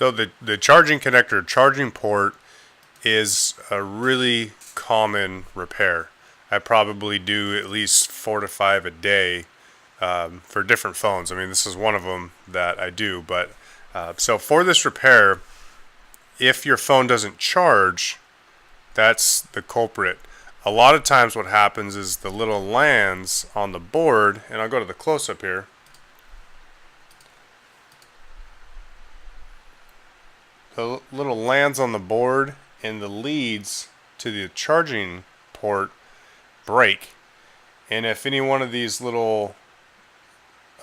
So the charging connector, charging port is a really common repair. I probably do at least 4 to 5 a day for different phones. I mean, this is one of them that I do. But so for this repair, if your phone doesn't charge, that's the culprit. A lot of times what happens is the little lands on the board, and I'll go to the close-up here. The little lands on the board and the leads to the charging port break. And if any one of these little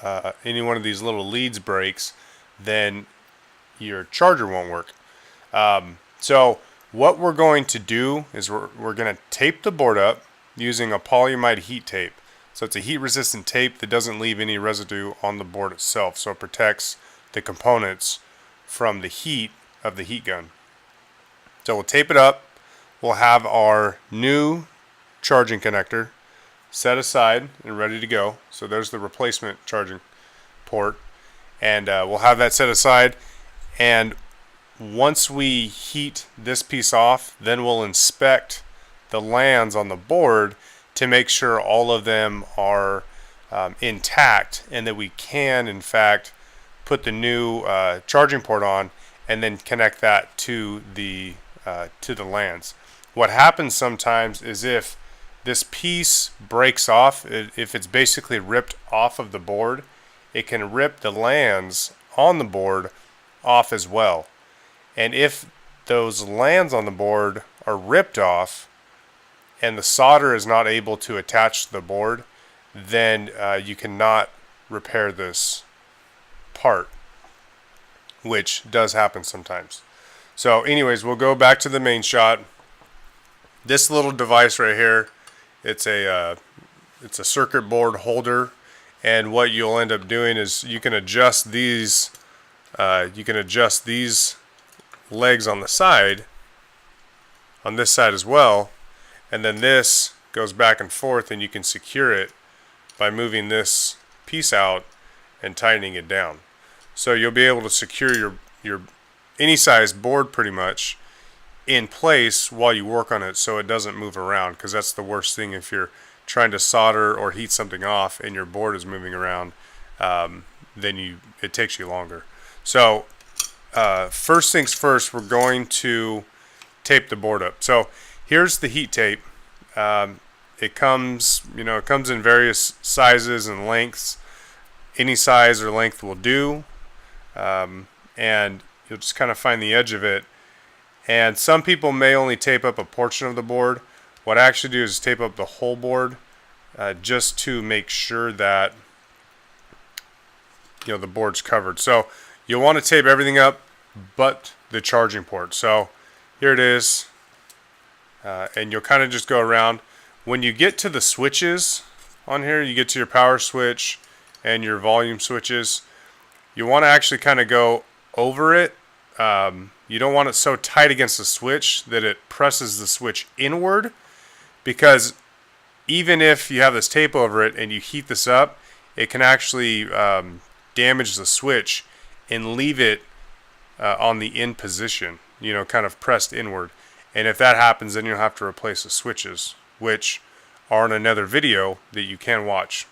leads breaks, then your charger won't work. So what we're going to do is we're going to tape the board up using a polyamide heat tape. So it's a heat resistant tape that doesn't leave any residue on the board itself, so it protects the components from the heat of the heat gun. So we'll tape it up. We'll have our new charging connector set aside and ready to go. So there's the replacement charging port, and we'll have that set aside. And once we heat this piece off, then we'll inspect the lands on the board to make sure all of them are intact, and that we can in fact put the new charging port on and then connect that to the lands. What happens sometimes is if this piece breaks off, if it's basically ripped off of the board, it can rip the lands on the board off as well. And if those lands on the board are ripped off and the solder is not able to attach to the board, then you cannot repair this part, which does happen sometimes. So anyways, we'll go back to the main shot. This little device right here, it's a circuit board holder, and what you'll end up doing is you can adjust these legs on the side, on this side as well, and then this goes back and forth, and you can secure it by moving this piece out and tightening it down. So you'll be able to secure your any size board pretty much in place while you work on it, so it doesn't move around, because that's the worst thing if you're trying to solder or heat something off and your board is moving around. Then it takes you longer. So first things first, we're going to tape the board up. So here's the heat tape. It comes in various sizes and lengths. Any size or length will do, and you'll just kind of find the edge of it. And some people may only tape up a portion of the board. What I actually do is tape up the whole board, just to make sure that the board's covered. So you'll want to tape everything up but the charging port. So here it is, and you'll kind of just go around. When you get to the switches on here, you get to your power switch and your volume switches, you want to actually kind of go over it. You don't want it so tight against the switch that it presses the switch inward, because even if you have this tape over it and you heat this up, it can actually damage the switch and leave it on the in position, kind of pressed inward. And if that happens, then you'll have to replace the switches, which are in another video that you can watch.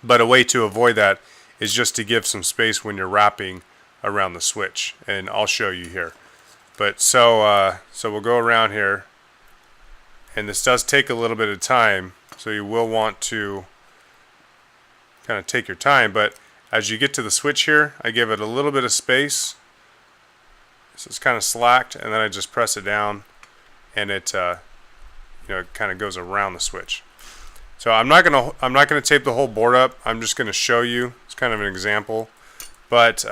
But a way to avoid that is just to give some space when you're wrapping around the switch, and I'll show you here. But so we'll go around here, and this does take a little bit of time, so you will want to kind of take your time. But as you get to the switch here, I give it a little bit of space, so it's kind of slacked, and then I just press it down, and it it kind of goes around the switch. So I'm not gonna tape the whole board up. I'm just gonna show you. It's kind of an example, but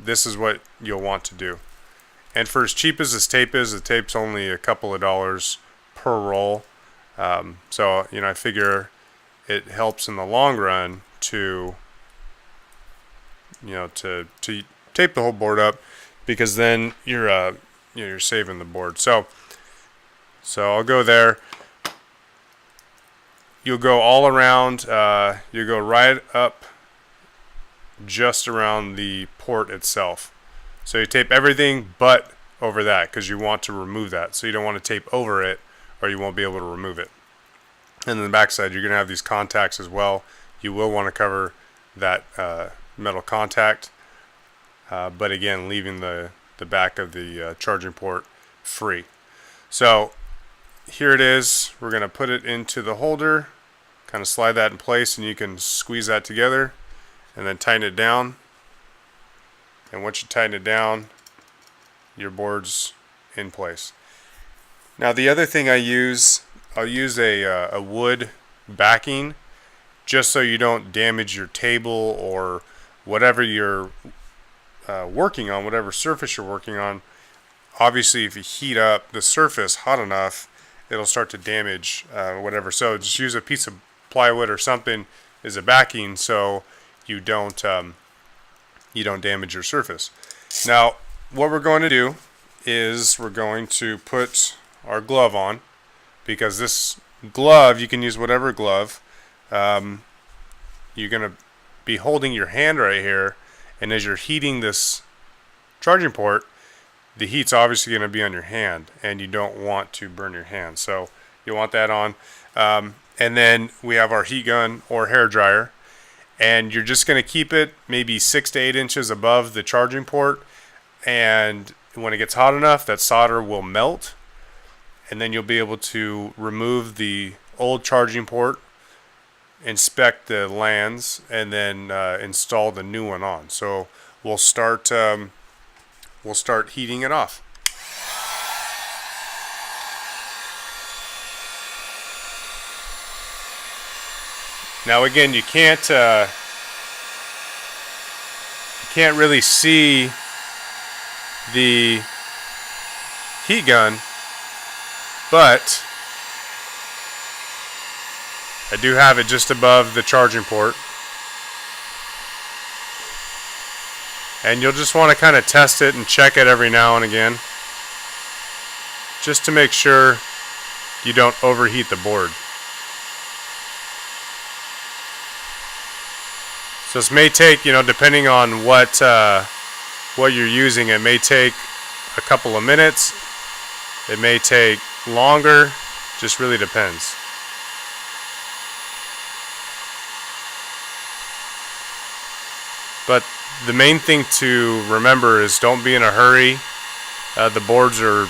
this is what you'll want to do. And for as cheap as this tape is, the tape's only a couple of dollars per roll. So I figure it helps in the long run to to tape the whole board up, because then you're saving the board. So I'll go there. You'll go all around. You go right up just around the port itself. So you tape everything but over that, because you want to remove that. So you don't want to tape over it, or you won't be able to remove it. And then the back side, you're going to have these contacts as well. You will want to cover that metal contact, but again, leaving the back of the charging port free. So here it is. We're going to put it into the holder, kind of slide that in place, and you can squeeze that together and then tighten it down. And once you tighten it down, your board's in place. Now the other thing I'll use a wood backing, just so you don't damage your table or whatever you're working on, whatever surface you're working on. Obviously, if you heat up the surface hot enough, it'll start to damage whatever. So just use a piece of plywood or something as a backing, so you don't damage your surface. Now, what we're going to do is we're going to put our glove on, because this glove, you can use whatever glove. You're going to be holding your hand right here, and as you're heating this charging port, the heat's obviously going to be on your hand, and you don't want to burn your hand. So you want that on. And then we have our heat gun or hair dryer, and you're just going to keep it maybe 6 to 8 inches above the charging port, and when it gets hot enough, that solder will melt, and then you'll be able to remove the old charging port, inspect the lands, and then install the new one on. So we'll start heating it off. Now again, you can't really see the heat gun, but I do have it just above the charging port. And you'll just want to kind of test it and check it every now and again, just to make sure you don't overheat the board. So this may take, depending on what you're using, it may take a couple of minutes. It may take longer. Just really depends. But the main thing to remember is don't be in a hurry. The boards are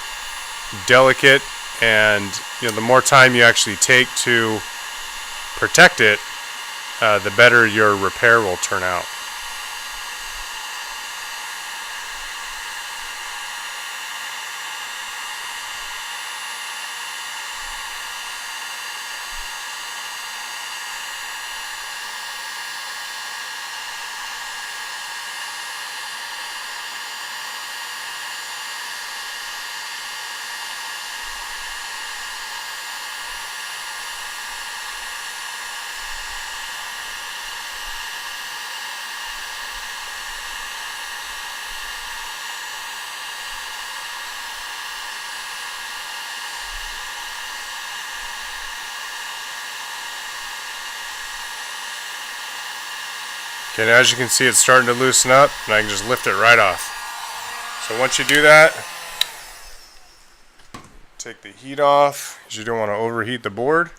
delicate, and the more time you actually take to protect it, the better your repair will turn out. Okay, now as you can see, it's starting to loosen up, and I can just lift it right off. So once you do that, take the heat off, because you don't want to overheat the board.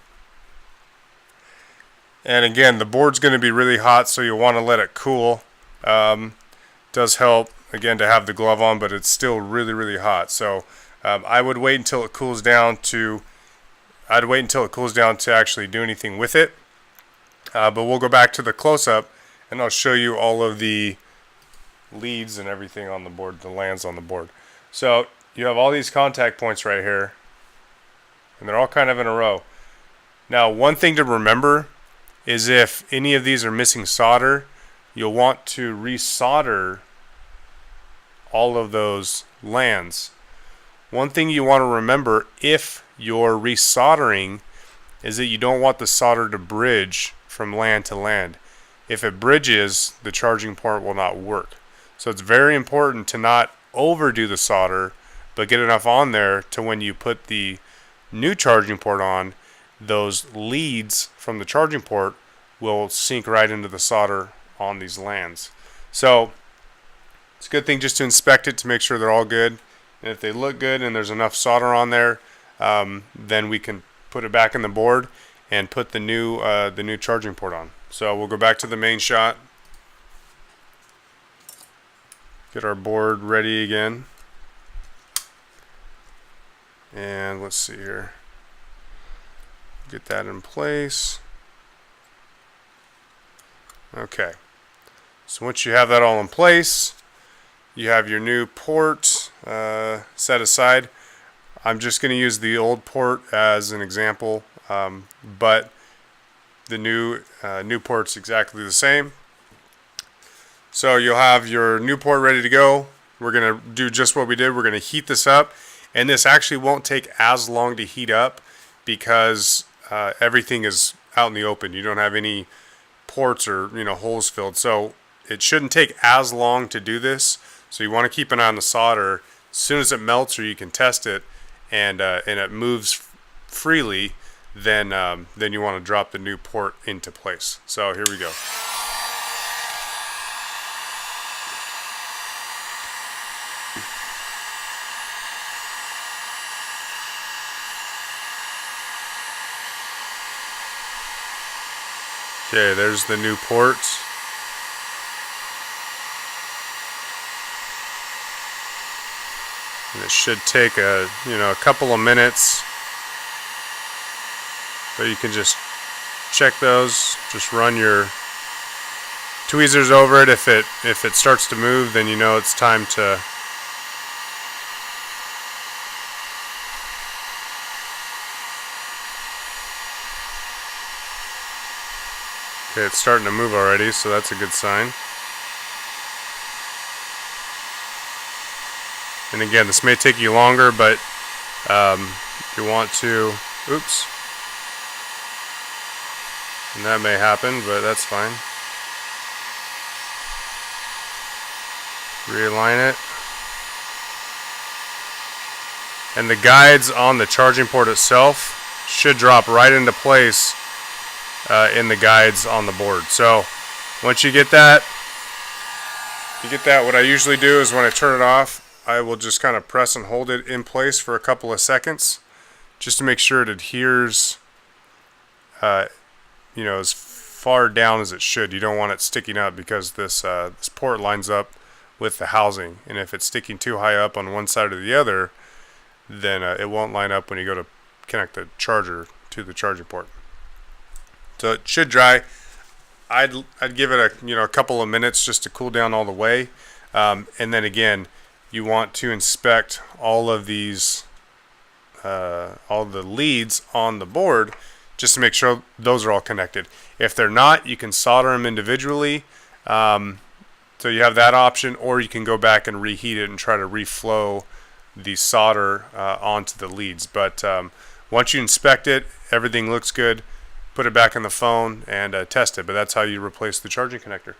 And again, the board's going to be really hot, so you'll want to let it cool. Does help, again, to have the glove on, but it's still really, really hot. So I would wait until it cools down to actually do anything with it. But we'll go back to the close-up, and I'll show you all of the leads and everything on the board, the lands on the board. So you have all these contact points right here, and they're all kind of in a row. Now, one thing to remember is if any of these are missing solder, you'll want to resolder all of those lands. One thing you want to remember if you're resoldering is that you don't want the solder to bridge from land to land. If it bridges, the charging port will not work. So it's very important to not overdo the solder, but get enough on there to when you put the new charging port on, those leads from the charging port will sink right into the solder on these lands. So It's a good thing just to inspect it to make sure they're all good. And if they look good and there's enough solder on there, then we can put it back in the board and put the new charging port on. So we'll go back to the main shot. Get our board ready again. And let's see here. Get that in place. Okay. So once you have that all in place, you have your new port set aside. I'm just going to use the old port as an example, but the new port's exactly the same. So you'll have your new port ready to go. We're going to do just what we did. We're going to heat this up, and this actually won't take as long to heat up because everything is out in the open. You don't have any ports or holes filled, so it shouldn't take as long to do this. So you want to keep an eye on the solder. As soon as it melts or you can test it and it moves freely, then you want to drop the new port into place. So here we go. Okay, there's the new port. And it should take a couple of minutes. But you can just check those. Just run your tweezers over it. If it starts to move, then you know it's time to Okay, it's starting to move already, so that's a good sign. And again, this may take you longer, but you want to, oops, and that may happen, but that's fine. Realign it. And the guides on the charging port itself should drop right into place in the guides on the board. So once you get that, what I usually do is when I turn it off, I will just kind of press and hold it in place for a couple of seconds just to make sure it adheres as far down as it should. You don't want it sticking up because this port lines up with the housing, and if it's sticking too high up on one side or the other, then it won't line up when you go to connect the charger to the charging port. So it should dry. I'd give it a couple of minutes just to cool down all the way, and then again, you want to inspect all of these, all the leads on the board, just to make sure those are all connected. If they're not, you can solder them individually. So you have that option, or you can go back and reheat it and try to reflow the solder onto the leads. But once you inspect it, everything looks good. Put it back on the phone and test it. But that's how you replace the charging connector.